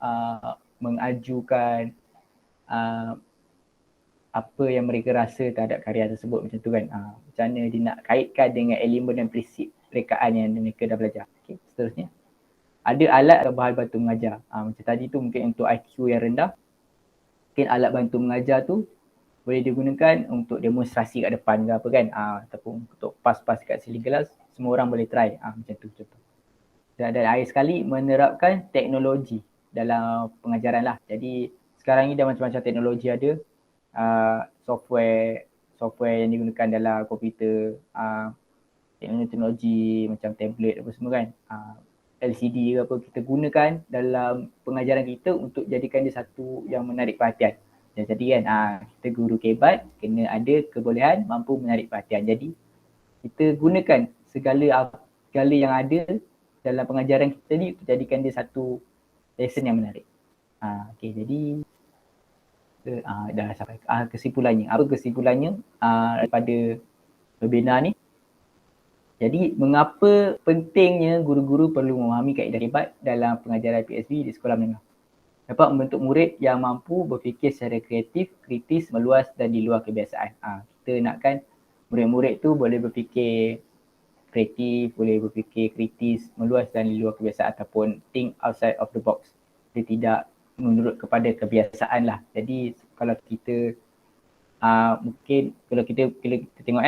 mengajukan apa yang mereka rasa terhadap karya tersebut macam tu kan. Macam mana dia nak kaitkan dengan elemen dan prinsip rekaan yang mereka dah belajar. Okay, seterusnya. Ada alat atau bahan bantu mengajar. Macam tadi tu mungkin untuk IQ yang rendah. Mungkin alat bantu mengajar tu boleh digunakan untuk demonstrasi kat depan ke apa kan. Ataupun untuk pas-pas kat sili kelas, semua orang boleh try. Macam tu contoh. Dan akhir sekali menerapkan teknologi dalam pengajaran lah. Jadi sekarang ni dah macam-macam teknologi ada. Software yang digunakan dalam komputer, teknologi macam tablet apa semua kan, LCD ke apa, kita gunakan dalam pengajaran kita untuk jadikan dia satu yang menarik perhatian. Jadi kan kita guru kebat kena ada kebolehan mampu menarik perhatian. Jadi kita gunakan segala yang ada dalam pengajaran kita ni untuk jadikan dia satu lesson yang menarik. Okay, jadi dah sampai kesimpulannya. Apa kesimpulannya daripada webinar ni? Jadi mengapa pentingnya guru-guru perlu memahami kaedah kebat dalam pengajaran PSB di sekolah menengah? Dapat membentuk murid yang mampu berfikir secara kreatif, kritis, meluas dan di luar kebiasaan. Kita nakkan murid-murid tu boleh berfikir kreatif, boleh berfikir kritis, meluas dan di luar kebiasaan ataupun think outside of the box. Dia tidak menurut kepada kebiasaan lah. Jadi kalau kita mungkin kalau kita tengok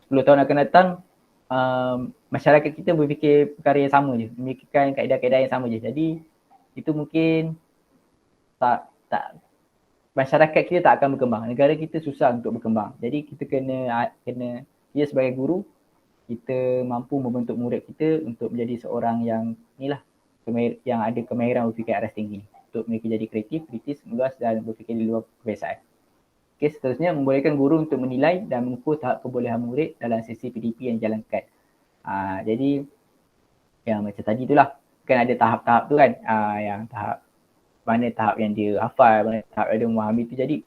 10 tahun akan datang, masyarakat kita berfikir perkara yang sama je, memikirkan kaedah-kaedah yang sama je. Jadi itu mungkin tak masyarakat kita tak akan berkembang. Negara kita susah untuk berkembang. Jadi kita kena dia sebagai guru, kita mampu membentuk murid kita untuk menjadi seorang yang yang ada kemahiran berfikir aras tinggi. Untuk mereka jadi kreatif, kritis, meluas dan berfikir di luar kebiasaan. Okay, seterusnya membolehkan guru untuk menilai dan mengukur tahap kebolehan murid dalam sesi PDP yang dijalankan. Jadi yang macam tadi tu lah, kan ada tahap-tahap tu kan, yang tahap yang dia hafal, mana tahap yang dia memahami tu. Jadi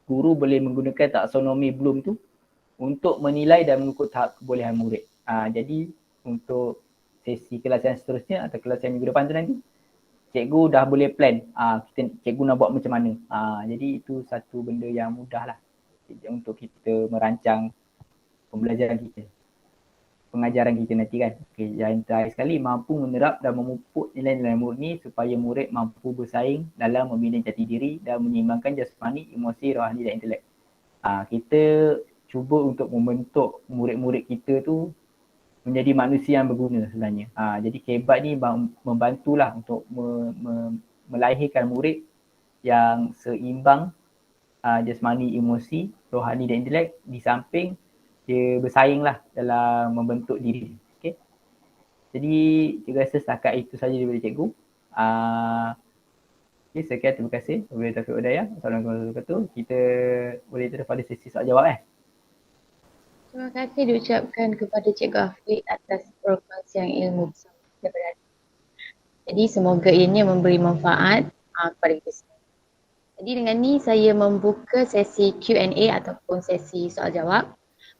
guru boleh menggunakan taksonomi Bloom tu untuk menilai dan mengukur tahap kebolehan murid. Jadi untuk sesi kelas yang seterusnya atau kelas yang minggu depan tu nanti, cikgu dah boleh plan cikgu nak buat macam mana. Jadi itu satu benda yang mudah lah untuk kita merancang pembelajaran kita, pengajaran kita nanti kan. Okay, yang terakhir sekali, mampu menerap dan memupuk nilai-nilai murni supaya murid mampu bersaing dalam membina jati diri dan menyeimbangkan jasmani, emosi, rohani dan intelek. Kita cuba untuk membentuk murid-murid kita tu menjadi manusia yang berguna sebenarnya. Jadi kebat ni membantulah untuk melahirkan murid yang seimbang jasmani, emosi, rohani dan intelek, di samping dia bersaing lah dalam membentuk diri. Okay. Jadi cikgu rasa setakat itu saja daripada cikgu. Okay, sekian, terima kasih. Wabillahi taufiq wal hidayah. Assalamualaikum warahmatullahi wabarakatuh. Kita boleh terus pada sesi soal jawab Terima kasih diucapkan kepada Cikgu Afiq atas perkongsian ilmu bersama kita berada. Jadi semoga ianya memberi manfaat kepada kita semua. Jadi dengan ni saya membuka sesi Q&A ataupun sesi soal jawab.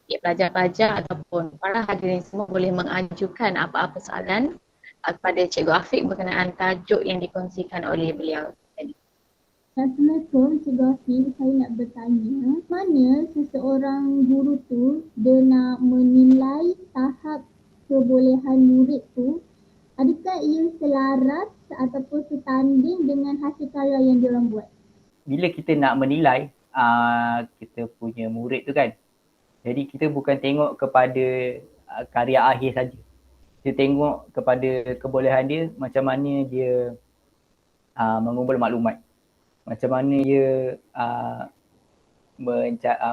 Pelajar-pelajar ataupun para hadirin semua boleh mengajukan apa-apa soalan kepada Cikgu Afiq berkenaan tajuk yang dikongsikan oleh beliau tadi. Assalamualaikum Cikgu Afiq, saya nak bertanya, mana seseorang guru tu dia nak menilai tahap kebolehan murid tu, adakah ia selaras ataupun setanding dengan hasil karya yang diorang buat? Bila kita nak menilai kita punya murid tu kan, jadi kita bukan tengok kepada karya akhir saja. Kita tengok kepada kebolehan dia, macam mana dia mengumpul maklumat, macam mana dia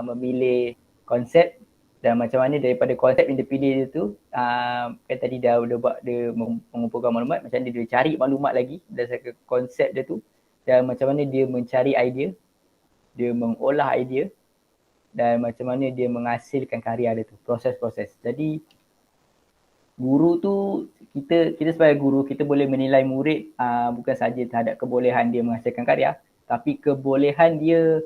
memilih konsep, dan macam mana daripada konsep yang dia pilih dia tu, kan tadi dah buat dia mengumpulkan maklumat, macam mana dia cari maklumat lagi berdasarkan konsep dia tu, dan macam mana dia mencari idea, dia mengolah idea, dan macam mana dia menghasilkan karya dia tu, proses-proses. Jadi guru tu, kita sebagai guru, kita boleh menilai murid bukan saja terhadap kebolehan dia menghasilkan karya, tapi kebolehan dia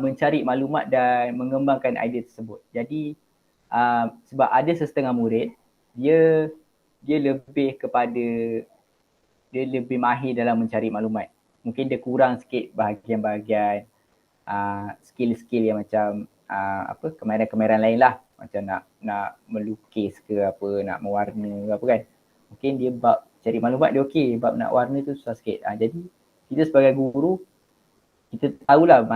mencari maklumat dan mengembangkan idea tersebut. Jadi sebab ada setengah murid, dia lebih kepada dia lebih mahir dalam mencari maklumat. Mungkin dia kurang sikit bahagian-bahagian skill-skill yang macam kemahiran-kemahiran lain lah. Macam nak melukis ke apa, nak mewarna ke apa kan. Mungkin dia bab cari maklumat dia okey, bab nak warna tu susah sikit. Jadi kita sebagai guru, kita tahulah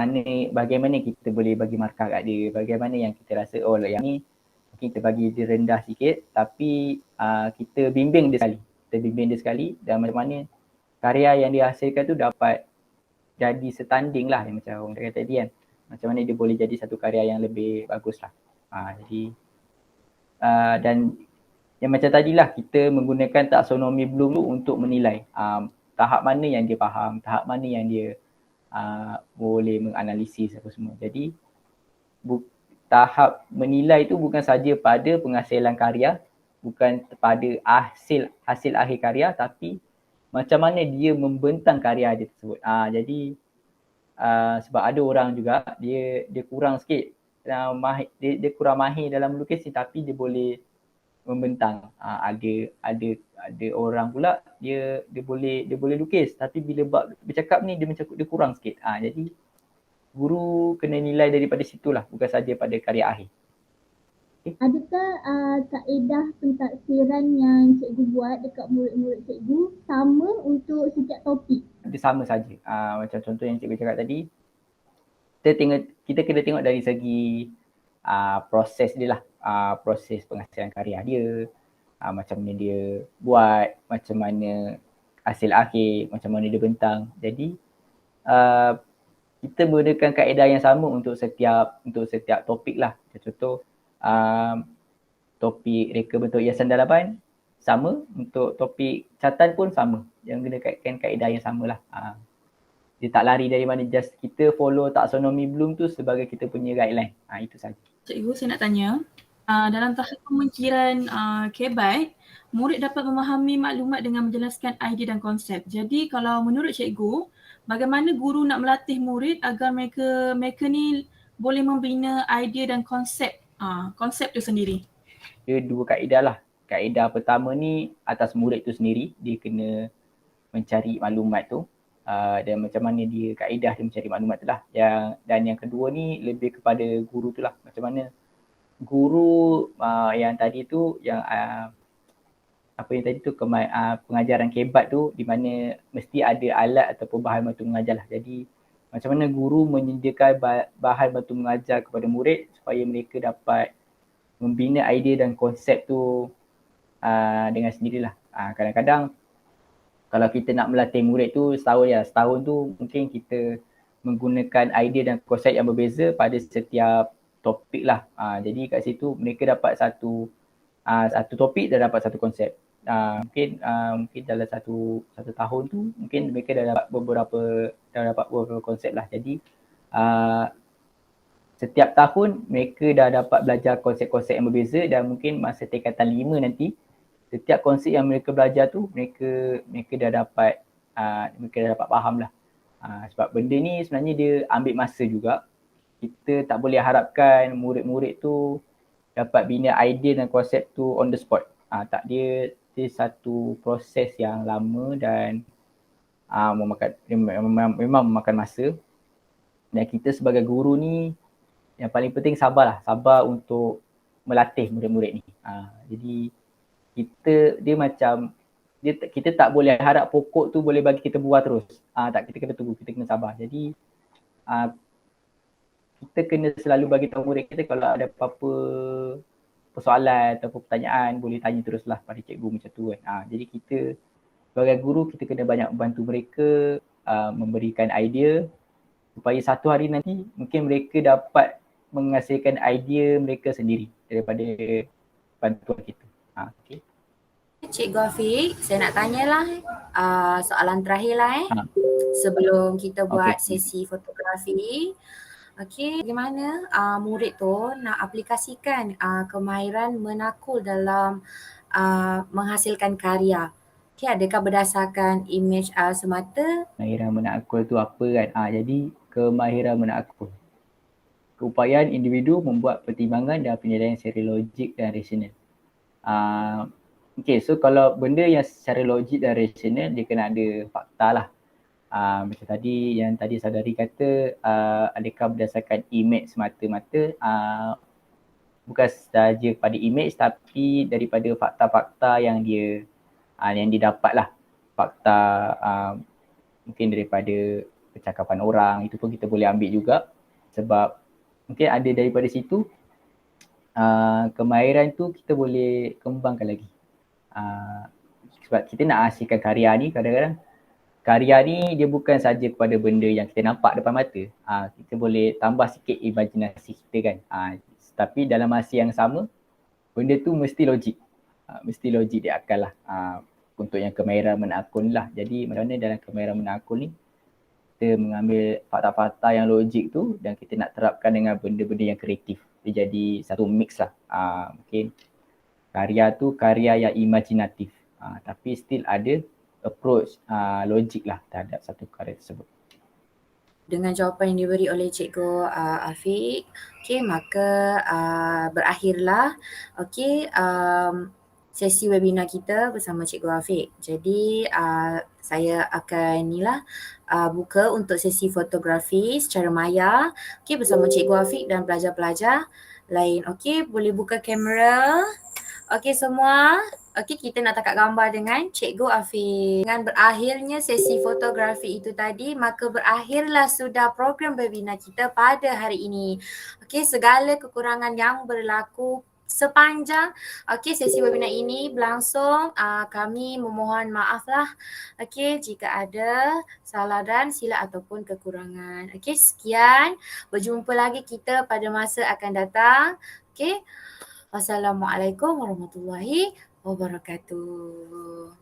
bagaimana kita boleh bagi markah kat dia, bagaimana yang kita rasa yang ni mungkin kita bagi dia rendah sikit, tapi kita bimbing dia sekali dan macam mana karya yang dia hasilkan tu dapat jadi setanding lah, yang macam orang kata tadi kan, macam mana dia boleh jadi satu karya yang lebih bagus lah. Jadi dan yang macam tadilah, kita menggunakan taksonomi Bloom tu untuk menilai tahap mana yang dia faham, tahap mana yang dia boleh menganalisis apa semua. Jadi tahap menilai tu bukan saja pada penghasilan karya, bukan pada hasil akhir karya, tapi macam mana dia membentang karya dia tersebut. Jadi sebab ada orang juga dia kurang sikit, dia kurang mahir dalam melukis ni, tapi dia boleh membentang. Ada orang pula dia boleh lukis, tapi bila bercakap ni dia kurang sikit. Jadi guru kena nilai daripada situlah, bukan saja pada karya akhir. Adakah kaedah pentaksiran yang cikgu buat dekat murid-murid cikgu sama untuk setiap topik? Dia sama saja. Macam contoh yang cikgu cakap tadi, kita kena tengok dari segi proses dia lah, proses penghasilan karya dia, macam mana dia buat, macam mana hasil akhir, macam mana dia bentang. Jadi kita menggunakan kaedah yang sama untuk setiap topik lah. Contoh topik reka bentuk hiasan dalaman sama, untuk topik catatan pun sama, yang gunakan kaedah yang sama lah. Dia tak lari dari mana, just kita follow taksonomi Bloom tu sebagai kita punya guideline. Itu saja. Cikgu, saya nak tanya, dalam tahap pemikiran KBAIT, murid dapat memahami maklumat dengan menjelaskan idea dan konsep. Jadi kalau menurut cikgu, bagaimana guru nak melatih murid agar mereka ni boleh membina idea dan konsep tu sendiri? Dia dua kaedah lah. Kaedah pertama ni atas murid tu sendiri, dia kena mencari maklumat tu. Dan macam mana dia kaedah dia mencari maklumat tu lah. Dan yang kedua ni lebih kepada guru tu lah. Macam mana guru yang tadi tu, yang pengajaran kebat tu, di mana mesti ada alat ataupun bahan bantu mengajar lah. Jadi macam mana guru menyediakan bahan bantu mengajar kepada murid supaya mereka dapat membina idea dan konsep tu dengan sendirilah. Kadang-kadang kalau kita nak melatih murid tu setahun tu mungkin kita menggunakan idea dan konsep yang berbeza pada setiap topik lah. Jadi kat situ mereka dapat satu topik dan dapat satu konsep. Mungkin dalam satu tahun tu mungkin mereka dah dapat beberapa konsep lah. Jadi setiap tahun mereka dah dapat belajar konsep-konsep yang berbeza, dan mungkin masa tingkatan 5 nanti, setiap konsep yang mereka belajar tu mereka dah dapat faham lah. Sebab benda ni sebenarnya dia ambil masa juga. Kita tak boleh harapkan murid-murid tu dapat bina idea dan konsep tu on the spot. Dia satu proses yang lama dan memang memakan masa. Dan kita sebagai guru ni yang paling penting sabar untuk melatih murid-murid ni. Jadi kita tak boleh harap pokok tu boleh bagi kita buah terus. Kita kena tunggu, kita kena sabar. Jadi kita kena selalu bagi tahu murid kita kalau ada apa-apa persoalan atau pertanyaan, boleh tanya teruslah pada cikgu macam tu kan. Jadi kita sebagai guru, kita kena banyak bantu mereka, memberikan idea supaya satu hari nanti mungkin mereka dapat menghasilkan idea mereka sendiri daripada bantuan kita. Okay. Cikgu Afiq, saya nak tanyalah soalan terakhir lah sebelum kita buat sesi fotografi. Okey, bagaimana murid tu nak aplikasikan kemahiran menakul dalam menghasilkan karya? Okey, adakah berdasarkan image semata? Kemahiran menakul tu apa kan? Jadi kemahiran menakul, keupayaan individu membuat pertimbangan dan penilaian secara logik dan rasional. Okay, so kalau benda yang secara logik dan rasional dia kena ada fakta lah. Macam tadi yang tadi saudari kata adakah berdasarkan image semata-mata, bukan sahaja pada image tapi daripada fakta-fakta yang dia dapat lah. Fakta mungkin daripada percakapan orang, itu pun kita boleh ambil juga sebab mungkin ada daripada situ kemahiran tu kita boleh kembangkan lagi. Sebab kita nak hasilkan karya ni, kadang-kadang karya ni dia bukan saja kepada benda yang kita nampak depan mata. Kita boleh tambah sikit imajinasi kita kan. Tapi dalam masa yang sama, benda tu mesti logik. Mesti logik di akal lah. Untuk yang kemahiran menakun lah. Jadi macam mana dalam kemahiran menakun ni, kita mengambil fakta-fakta yang logik tu dan kita nak terapkan dengan benda-benda yang kreatif. Dia jadi satu mix lah. Mungkin karya tu karya yang imajinatif. Tapi still ada approach logik lah terhadap satu karya tersebut. Dengan jawapan yang diberi oleh Cikgu Afiq, okey, maka berakhirlah sesi webinar kita bersama Cikgu Afiq. Jadi saya akan buka untuk sesi fotografi secara maya bersama Cikgu Afiq dan pelajar-pelajar lain. Okey, boleh buka kamera. Okey semua. Okey, kita nak tangkap gambar dengan Cikgu Afiq. Dengan berakhirnya sesi fotografi itu tadi, maka berakhirlah sudah program webinar kita pada hari ini. Okey, segala kekurangan yang berlaku sepanjang sesi webinar ini berlangsung, kami memohon maaf lah jika ada salah dan silap ataupun kekurangan. Okey, sekian. Berjumpa lagi kita pada masa akan datang. Okey. Wassalamualaikum warahmatullahi wabarakatuh.